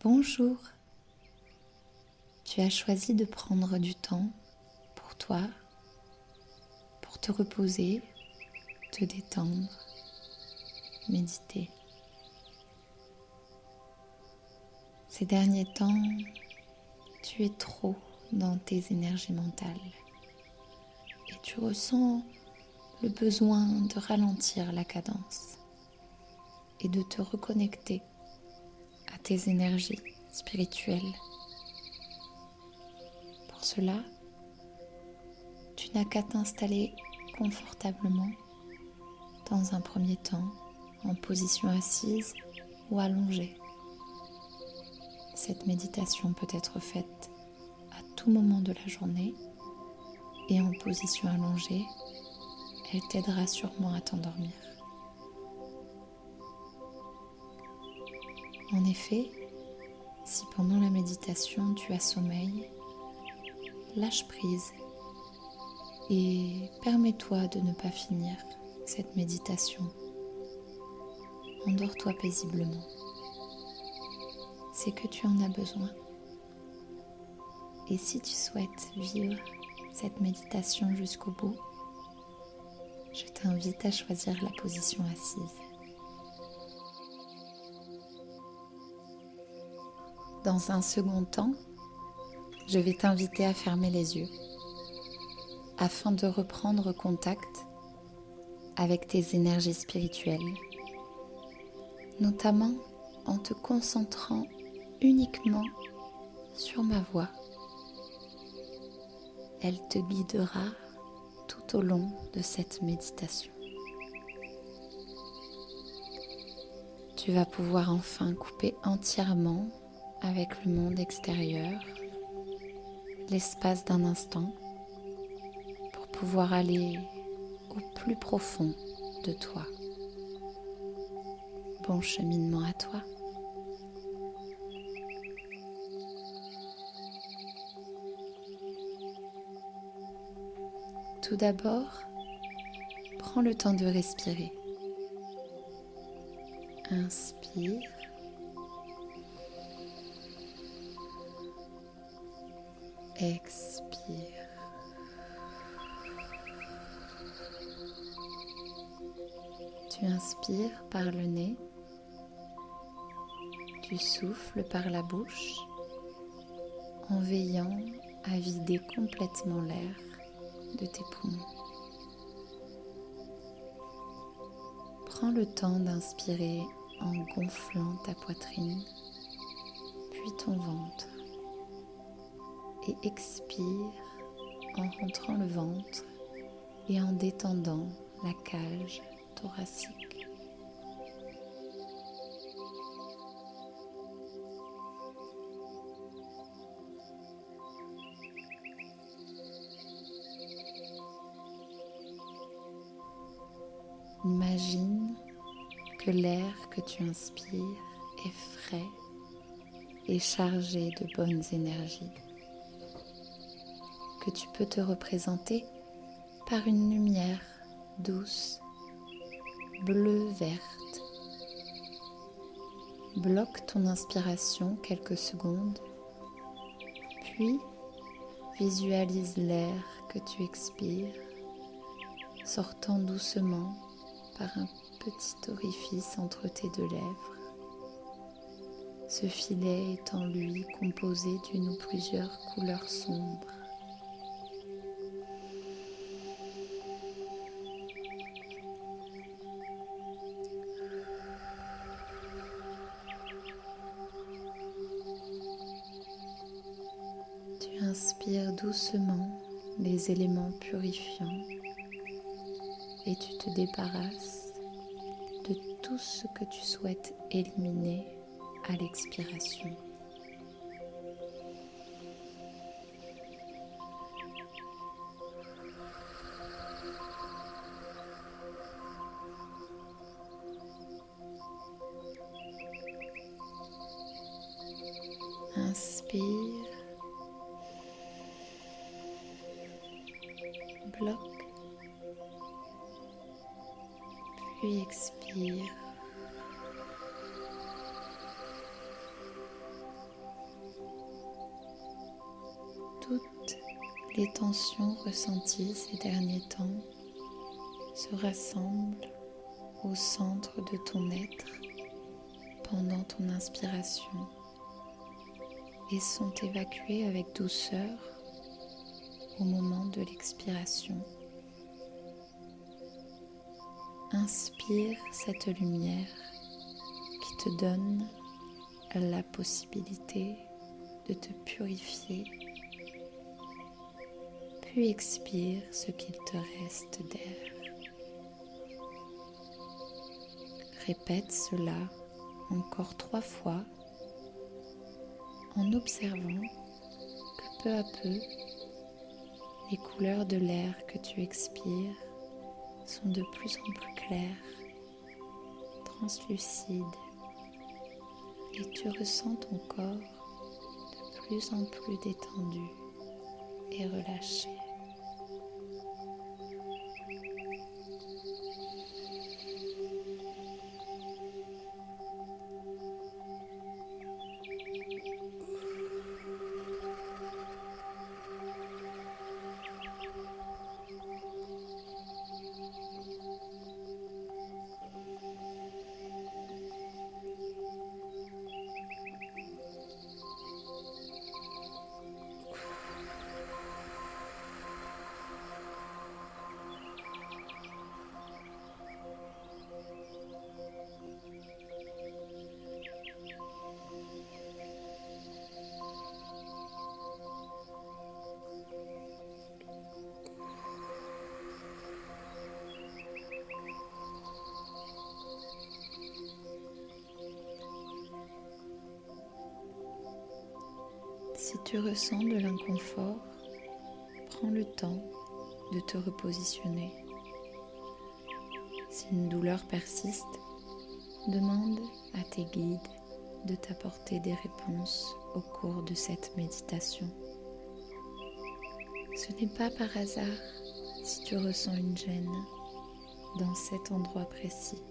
Bonjour, tu as choisi de prendre du temps pour toi, pour te reposer, te détendre, méditer. Ces derniers temps, tu es trop dans tes énergies mentales et tu ressens le besoin de ralentir la cadence et de te reconnecter à tes énergies spirituelles. Pour cela, tu n'as qu'à t'installer confortablement dans un premier temps en position assise ou allongée. Cette méditation peut être faite à tout moment de la journée et en position allongée, elle t'aidera sûrement à t'endormir. En effet, si pendant la méditation tu as sommeil, lâche prise et permets-toi de ne pas finir cette méditation. Endors-toi paisiblement. C'est que tu en as besoin. Et si tu souhaites vivre cette méditation jusqu'au bout, je t'invite à choisir la position assise. Dans un second temps, je vais t'inviter à fermer les yeux afin de reprendre contact avec tes énergies spirituelles, notamment en te concentrant uniquement sur ma voix. Elle te guidera tout au long de cette méditation. Tu vas pouvoir enfin couper entièrement avec le monde extérieur, l'espace d'un instant, pour pouvoir aller au plus profond de toi. Bon cheminement à toi. Tout d'abord, prends le temps de respirer. Inspire. Expire. Tu inspires par le nez. Tu souffles par la bouche en veillant à vider complètement l'air de tes poumons. Prends le temps d'inspirer en gonflant ta poitrine, puis ton ventre, et expire en rentrant le ventre et en détendant la cage thoracique. Imagine que l'air que tu inspires est frais et chargé de bonnes énergies, que tu peux te représenter par une lumière douce, bleu-verte. Bloque ton inspiration quelques secondes, puis visualise l'air que tu expires sortant doucement par un petit orifice entre tes deux lèvres. Ce filet étant lui composé d'une ou plusieurs couleurs sombres. Tu inspires doucement les éléments purifiants et tu te débarrasses de tout ce que tu souhaites éliminer à l'expiration. Inspire, bloque, puis expire. Toutes les tensions ressenties ces derniers temps se rassemblent au centre de ton être pendant ton inspiration et sont évacuées avec douceur au moment de l'expiration. Inspire cette lumière qui te donne la possibilité de te purifier, puis expire ce qu'il te reste d'air. Répète cela encore 3 fois en observant que peu à peu, les couleurs de l'air que tu expires sont de plus en plus claires, translucides, et tu ressens ton corps de plus en plus détendu et relâché. Si tu ressens de l'inconfort, prends le temps de te repositionner. Si une douleur persiste, demande à tes guides de t'apporter des réponses au cours de cette méditation. Ce n'est pas par hasard si tu ressens une gêne dans cet endroit précis.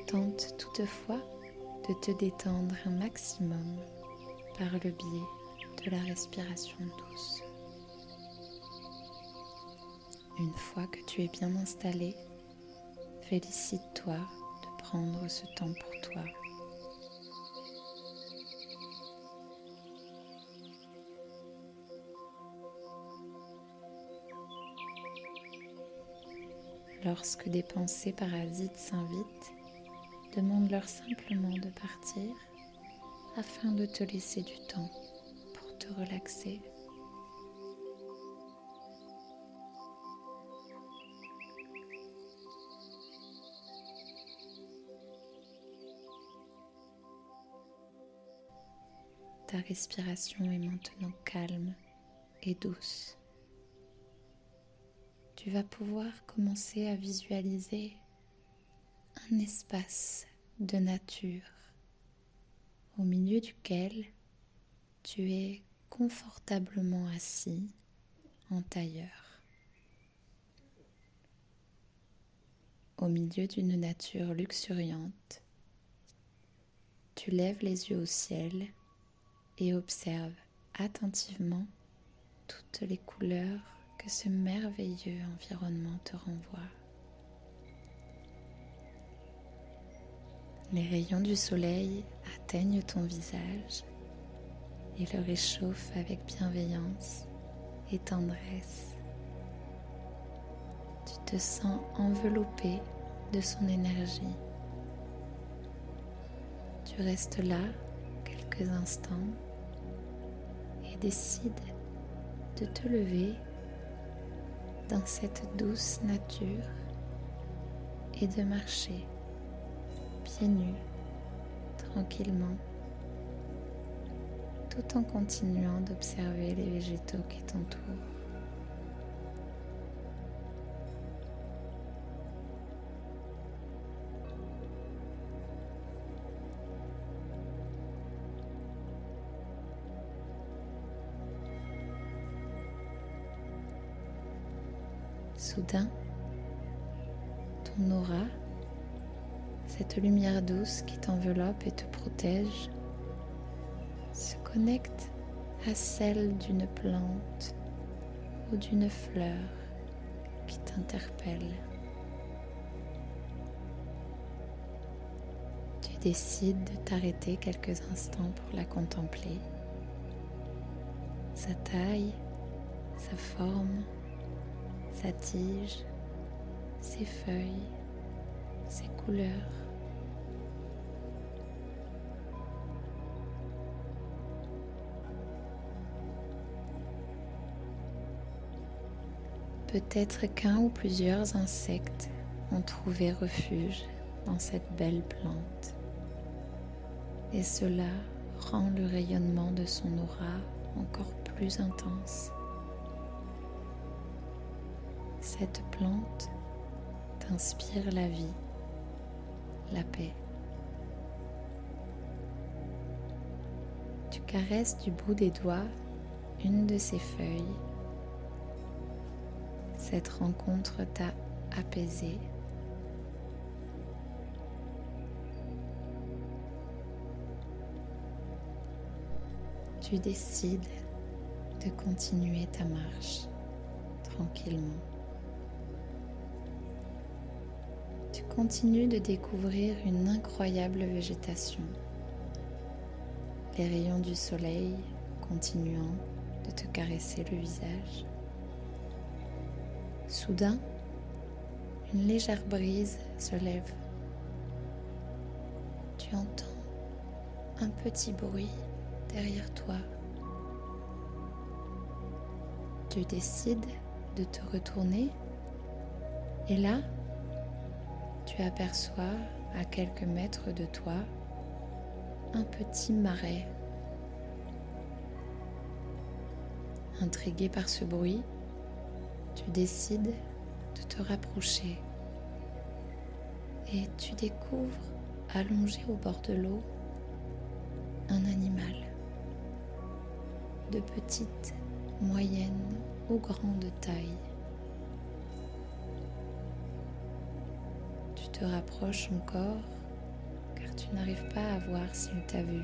Tente toutefois de te détendre un maximum par le biais de la respiration douce. Une fois que tu es bien installé, félicite-toi de prendre ce temps pour toi. Lorsque des pensées parasites s'invitent, demande-leur simplement de partir afin de te laisser du temps pour te relaxer. Ta respiration est maintenant calme et douce. Tu vas pouvoir commencer à visualiser un espace de nature au milieu duquel tu es confortablement assis en tailleur. Au milieu d'une nature luxuriante, tu lèves les yeux au ciel et observe attentivement toutes les couleurs que ce merveilleux environnement te renvoie. Les rayons du soleil atteignent ton visage et le réchauffent avec bienveillance et tendresse. Tu te sens enveloppé de son énergie. Tu restes là quelques instants et décides de te lever dans cette douce nature et de marcher pieds nus, tranquillement, tout en continuant d'observer les végétaux qui t'entourent. Soudain, ton aura, cette lumière douce qui t'enveloppe et te protège, se Connecte à celle d'une plante ou d'une fleur qui t'interpelle. Tu décides de t'arrêter quelques instants pour la contempler. Sa taille, sa forme, sa tige, ses feuilles, ses couleurs. Peut-être qu'un ou plusieurs insectes ont trouvé refuge dans cette belle plante. Et cela rend le rayonnement de son aura encore plus intense. Cette plante t'inspire la vie, la paix. Tu caresses du bout des doigts une de ses feuilles. Cette rencontre t'a apaisé. Tu décides de continuer ta marche tranquillement. Tu continues de découvrir une incroyable végétation. Les rayons du soleil continuant de te caresser le visage. Soudain, une légère brise se lève. Tu entends un petit bruit derrière toi. Tu décides de te retourner et là, tu aperçois à quelques mètres de toi un petit marais. Intrigué par ce bruit, tu décides de te rapprocher et tu découvres allongé au bord de l'eau un animal de petite, moyenne ou grande taille. Tu te rapproches encore car tu n'arrives pas à voir s'il t'a vu.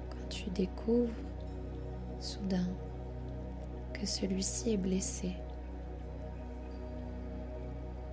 Quand tu découvres soudain que celui-ci est blessé,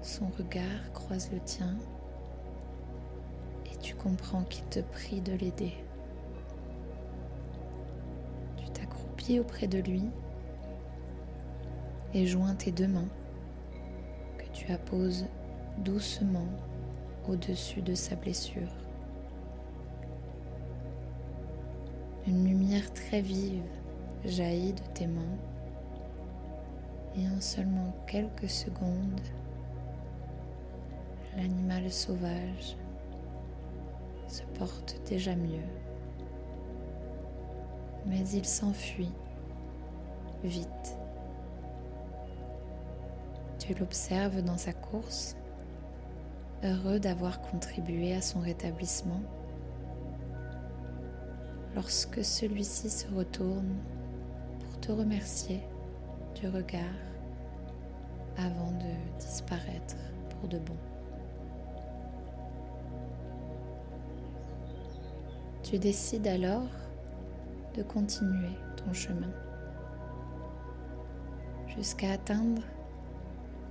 son regard croise le tien et tu comprends qu'il te prie de l'aider. Tu t'accroupis auprès de lui et joins tes deux mains que tu apposes doucement au-dessus de sa blessure. Une lumière très vive jaillit de tes mains et en seulement quelques secondes, l'animal sauvage se porte déjà mieux. Mais il s'enfuit vite. Tu l'observes dans sa course, heureux d'avoir contribué à son rétablissement, lorsque celui-ci se retourne pour te remercier du regard avant de disparaître pour de bon. Tu décides alors de continuer ton chemin jusqu'à atteindre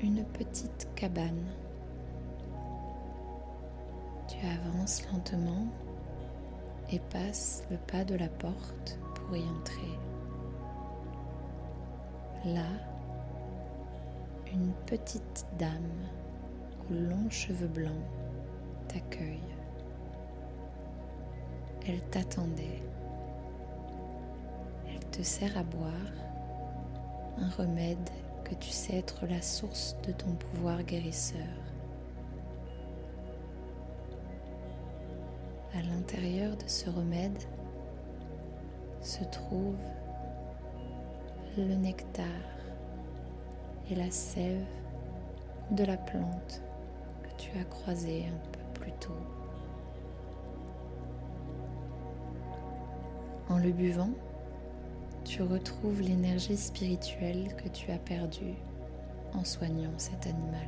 une petite cabane. Tu avances lentement et passes le pas de la porte pour y entrer. Là, une petite dame aux longs cheveux blancs t'accueille. Elle t'attendait. Elle te sert à boire un remède que tu sais être la source de ton pouvoir guérisseur. À l'intérieur de ce remède se trouve le nectar et la sève de la plante que tu as croisée un peu plus tôt. En le buvant, tu retrouves l'énergie spirituelle que tu as perdue en soignant cet animal.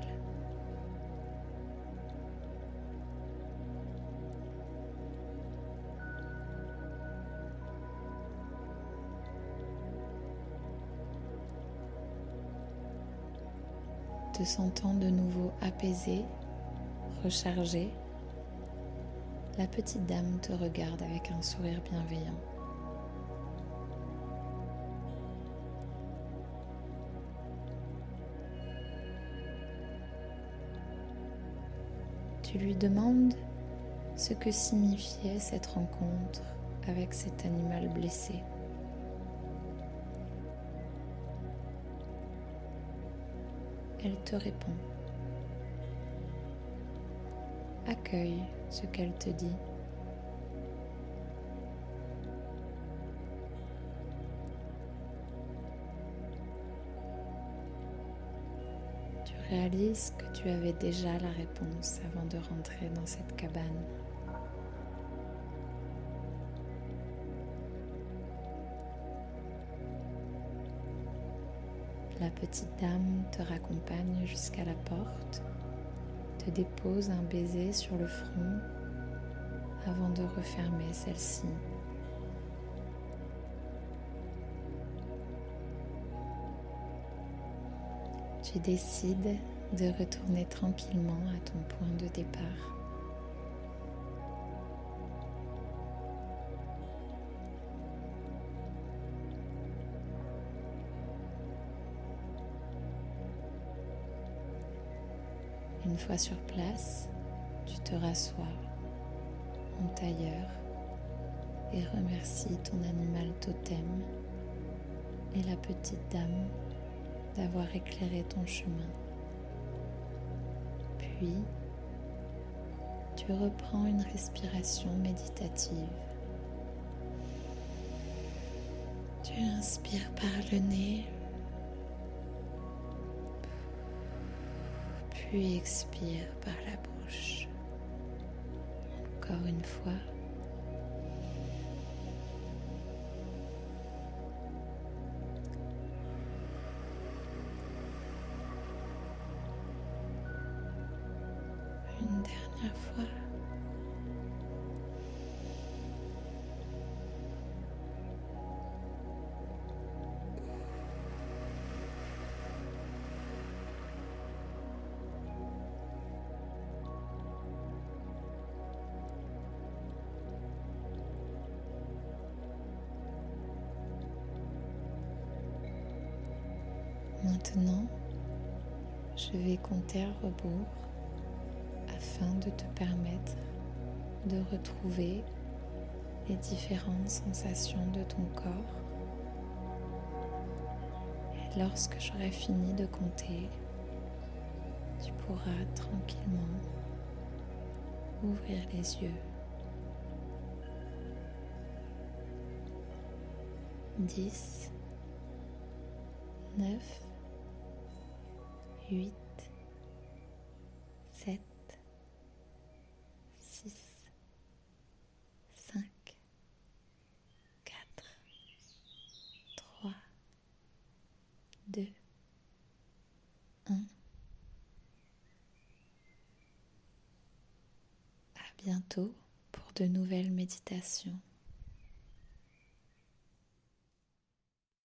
Te sentant de nouveau apaisé, rechargé, la petite dame te regarde avec un sourire bienveillant. Tu lui demandes ce que signifiait cette rencontre avec cet animal blessé. Elle te répond. Accueille ce qu'elle te dit. Tu réalises que tu avais déjà la réponse avant de rentrer dans cette cabane. La petite dame te raccompagne jusqu'à la porte, te dépose un baiser sur le front avant de refermer celle-ci. Tu décides de retourner tranquillement à ton point de départ. Une fois sur place, tu te rassois en tailleur et remercies ton animal totem et la petite dame d'avoir éclairé ton chemin. Puis, tu reprends une respiration méditative. Tu inspires par le nez, puis expire par la bouche. Encore une fois. Une dernière fois. Maintenant, je vais compter à rebours afin de te permettre de retrouver les différentes sensations de ton corps. Et lorsque j'aurai fini de compter, tu pourras tranquillement ouvrir les yeux. 10, 9, 8, 7, 6, 5, 4, 3, 2, 1. À bientôt pour de nouvelles méditations.